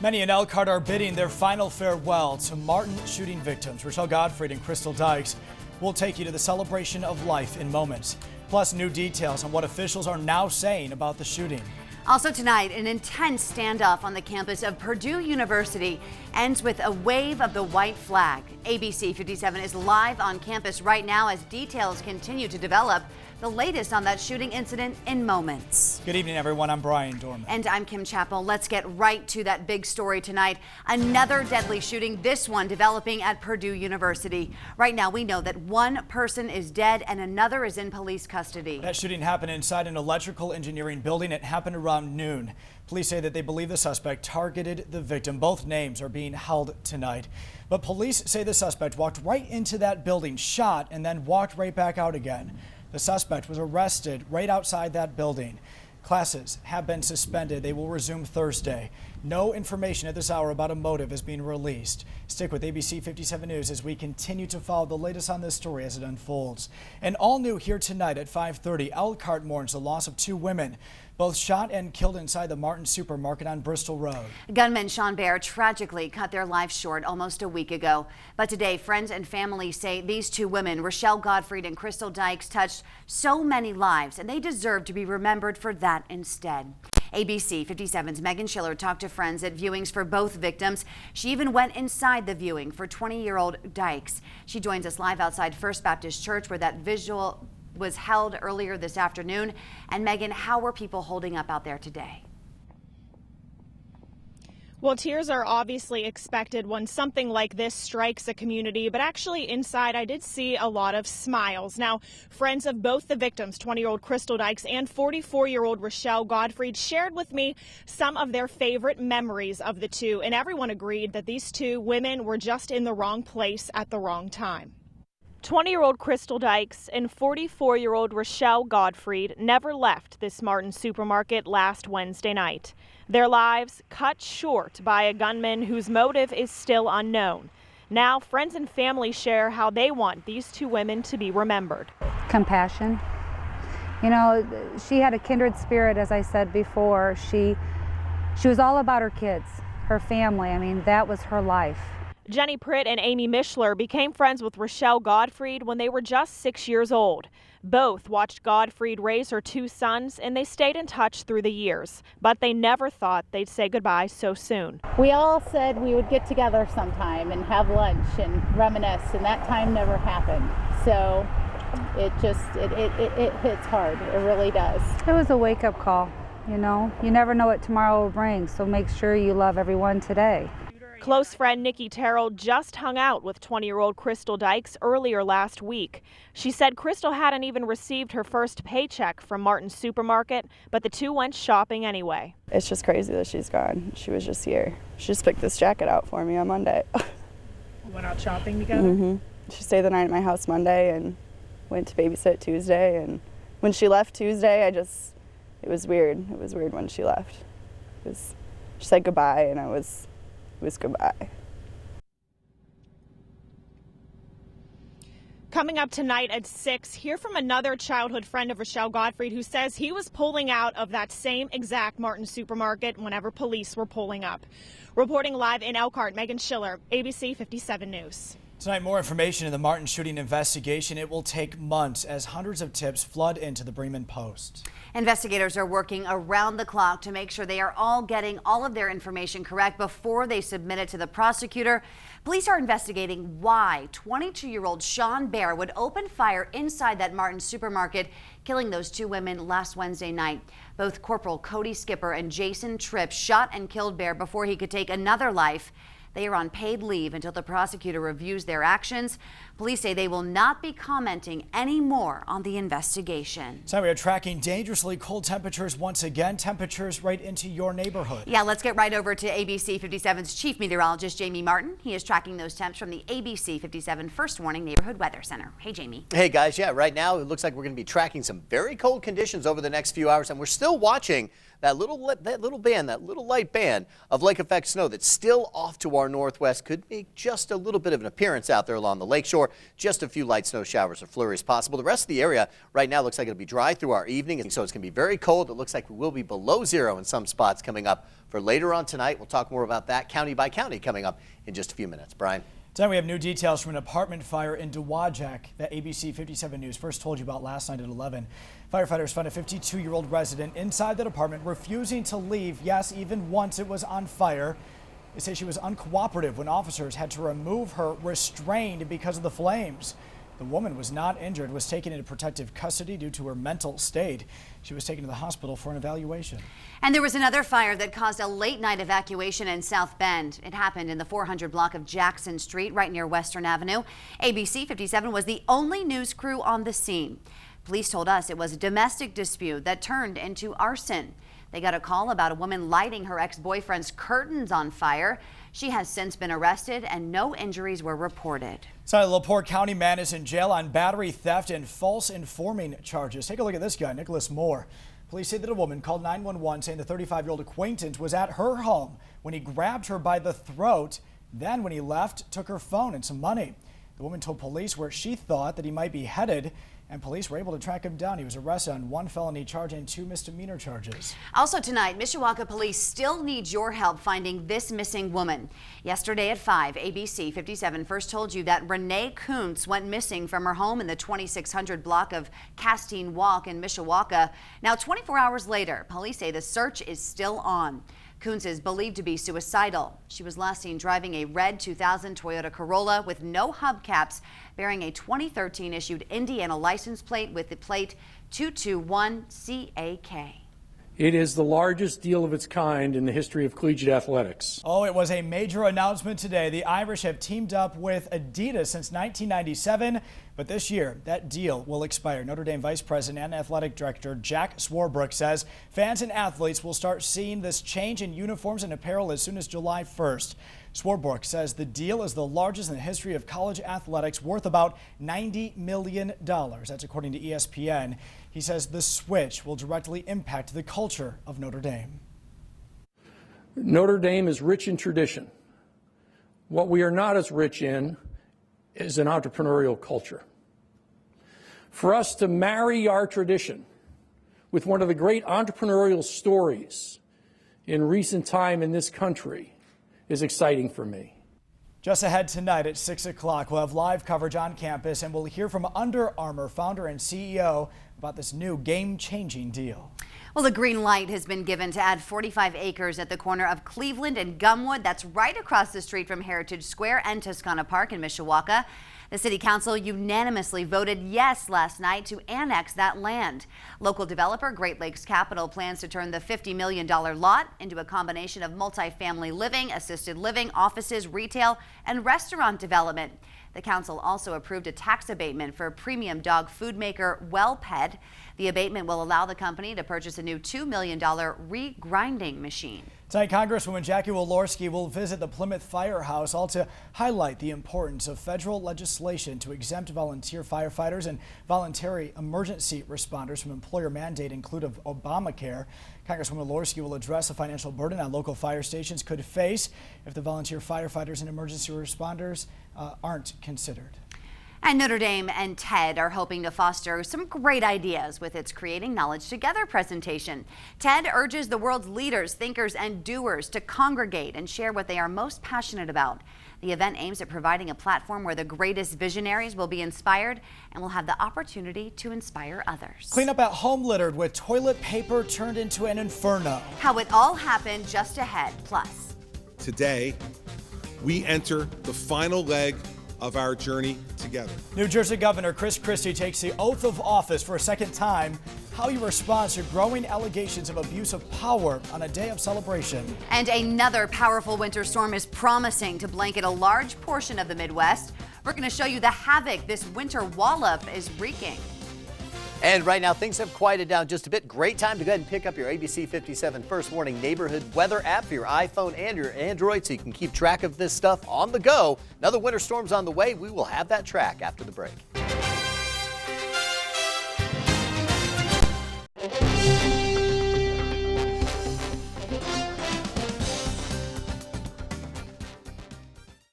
Many in Elkhart are bidding their final farewell to Martin shooting victims. Rochelle Godfrey and Crystal Dykes will take you to the celebration of life in moments. Plus, new details on what officials are now saying about the shooting. Also tonight, an intense standoff on the campus of Purdue University ends with a wave of the white flag. ABC 57 is live on campus right now as details continue to develop. The latest on that shooting incident in moments. Good evening, everyone. I'm Brian Dorman. And I'm Kim Chappell. Let's get right to that big story tonight. Another deadly shooting, this one developing at Purdue University. Right now, we know that one person is dead and another is in police custody. That shooting happened inside an electrical engineering building. It happened around noon. Police say that they believe the suspect targeted the victim. Both names are being held tonight. But police say the suspect walked right into that building, shot, and then walked right back out again. The suspect was arrested right outside that building. Classes have been suspended. They will resume Thursday. No information at this hour about a motive is being released. Stick with ABC 57 News as we continue to follow the latest on this story as it unfolds. And all new here tonight at 5:30, Elkhart mourns the loss of two women, both shot and killed inside the Martin supermarket on Bristol Road. Gunman Sean Baer tragically cut their lives short almost a week ago. But today, friends and family say these two women, Rochelle Godfrey and Crystal Dykes, touched so many lives, and they deserve to be remembered for that instead. ABC 57's Megan Schiller talked to friends at viewings for both victims. She even went inside the viewing for 20-year-old Dykes. She joins us live outside First Baptist Church, where that visual was held earlier this afternoon. And Megan, how were people holding up out there today? Well, tears are obviously expected when something like this strikes a community, but actually inside I did see a lot of smiles. Now, friends of both the victims, 20-year-old Crystal Dykes and 44-year-old Rochelle Godfrey, shared with me some of their favorite memories of the two, and everyone agreed that these two women were just in the wrong place at the wrong time. 20-year-old Crystal Dykes and 44-year-old Rochelle Godfrey never left this Martin supermarket last Wednesday night. Their lives cut short by a gunman whose motive is still unknown. Now, friends and family share how they want these two women to be remembered. Compassion. You know, she had a kindred spirit, as I said before. She was all about her kids, her family. I mean, that was her life. Jenny Pritt and Amy Mishler became friends with Rochelle Godfrey when they were just 6 years old. Both watched Godfrey raise her two sons, and they stayed in touch through the years. But they never thought they'd say goodbye so soon. We all said we would get together sometime and have lunch and reminisce, and that time never happened. So it hits hard. It really does. It was a wake-up call, you know. You never know what tomorrow will bring, so make sure you love everyone today. Close friend Nikki Terrell just hung out with 20-year-old Crystal Dykes earlier last week. She said Crystal hadn't even received her first paycheck from Martin's supermarket, but the two went shopping anyway. It's just crazy that she's gone. She was just here. She just picked this jacket out for me on Monday. You went out shopping together? Mm-hmm. She stayed the night at my house Monday and went to babysit Tuesday. And when she left Tuesday, it was weird. It was weird when she left. She said goodbye, and it was goodbye. Coming up tonight at 6, hear from another childhood friend of Rochelle Godfrey who says he was pulling out of that same exact Martin supermarket whenever police were pulling up. Reporting live in Elkhart, Megan Schiller, ABC 57 News. Tonight, more information in the Martin shooting investigation. It will take months as hundreds of tips flood into the Bremen Post. Investigators are working around the clock to make sure they are all getting all of their information correct before they submit it to the prosecutor. Police are investigating why 22-year-old Sean Baer would open fire inside that Martin supermarket, killing those two women last Wednesday night. Both Corporal Cody Skipper and Jason Tripp shot and killed Baer before he could take another life. They are on paid leave until the prosecutor reviews their actions. Police say they will not be commenting any more on the investigation. So we are tracking dangerously cold temperatures once again, temperatures right into your neighborhood. Yeah, let's get right over to ABC 57's chief meteorologist, Jamie Martin. He is tracking those temps from the ABC 57 First Warning Neighborhood Weather Center. Hey, Jamie. Hey, guys. Yeah, right now it looks like we're going to be tracking some very cold conditions over the next few hours, and we're still watching that little light band of lake effect snow that's still off to our far northwest could make just a little bit of an appearance out there along the lakeshore. Just a few light snow showers or flurries possible. The rest of the area right now looks like it'll be dry through our evening, and so it's going to be very cold. It looks like we will be below zero in some spots coming up for later on tonight. We'll talk more about that county by county coming up in just a few minutes. Brian. Tonight we have new details from an apartment fire in Dowagiac that ABC 57 News first told you about last night at 11. Firefighters found a 52-year-old resident inside that apartment refusing to leave, yes, even once it was on fire. They say she was uncooperative when officers had to remove her restrained because of the flames. The woman was not injured, was taken into protective custody due to her mental state. She was taken to the hospital for an evaluation. And there was another fire that caused a late night evacuation in South Bend. It happened in the 400 block of Jackson Street, right near Western Avenue. ABC 57 was the only news crew on the scene. Police told us it was a domestic dispute that turned into arson. They got a call about a woman lighting her ex-boyfriend's curtains on fire. She has since been arrested and no injuries were reported. So a LaPorte County man is in jail on battery, theft, and false informing charges. Take a look at this guy, Nicholas Moore. Police say that a woman called 911 saying the 35-year-old acquaintance was at her home when he grabbed her by the throat. Then when he left, took her phone and some money. The woman told police where she thought that he might be headed, and police were able to track him down. He was arrested on 1 felony charge and 2 misdemeanor charges. Also tonight, Mishawaka police still need your help finding this missing woman. Yesterday at 5, ABC 57 first told you that Renee Kuntz went missing from her home in the 2600 block of Castine Walk in Mishawaka. Now, 24 hours later, police say the search is still on. Kuntz is believed to be suicidal. She was last seen driving a red 2000 Toyota Corolla with no hubcaps, bearing a 2013 issued Indiana license plate with the plate 221CAK. It is the largest deal of its kind in the history of collegiate athletics. Oh, it was a major announcement today. The Irish have teamed up with Adidas since 1997, but this year that deal will expire. Notre Dame Vice President and Athletic Director Jack Swarbrook says fans and athletes will start seeing this change in uniforms and apparel as soon as July 1st. Swarbrook says the deal is the largest in the history of college athletics, worth about $90 million. That's according to ESPN. He says the switch will directly impact the culture of Notre Dame. Notre Dame is rich in tradition. What we are not as rich in is an entrepreneurial culture. For us to marry our tradition with one of the great entrepreneurial stories in recent time in this country is exciting for me. Just ahead tonight at 6 o'clock, we'll have live coverage on campus, and we'll hear from Under Armour founder and CEO about this new game-changing deal. Well, the green light has been given to add 45 acres at the corner of Cleveland and Gumwood. That's right across the street from Heritage Square and Toscana Park in Mishawaka. The City Council unanimously voted yes last night to annex that land. Local developer Great Lakes Capital plans to turn the $50 million lot into a combination of multifamily living, assisted living, offices, retail, and restaurant development. The council also approved a tax abatement for premium dog food maker Well Pet. The abatement will allow the company to purchase a new $2 million regrinding machine. Tonight, Congresswoman Jackie Walorski will visit the Plymouth Firehouse, all to highlight the importance of federal legislation to exempt volunteer firefighters and voluntary emergency responders from employer mandate, including Obamacare. Congresswoman Walorski will address the financial burden on local fire stations could face if the volunteer firefighters and emergency responders aren't considered. And Notre Dame and TED are hoping to foster some great ideas with its Creating Knowledge Together presentation. TED urges the world's leaders, thinkers, and doers to congregate and share what they are most passionate about. The event aims at providing a platform where the greatest visionaries will be inspired and will have the opportunity to inspire others. Clean up at home littered with toilet paper turned into an inferno. How it all happened just ahead. Plus, today, we enter the final leg of our journey together. New Jersey Governor Chris Christie takes the oath of office for a second time. How he responds to growing allegations of abuse of power on a day of celebration. And another powerful winter storm is promising to blanket a large portion of the Midwest. We're going to show you the havoc this winter wallop is wreaking. And right now, things have quieted down just a bit. Great time to go ahead and pick up your ABC 57 First Warning Neighborhood Weather app for your iPhone and your Android so you can keep track of this stuff on the go. Another winter storm's on the way. We will have that track after the break.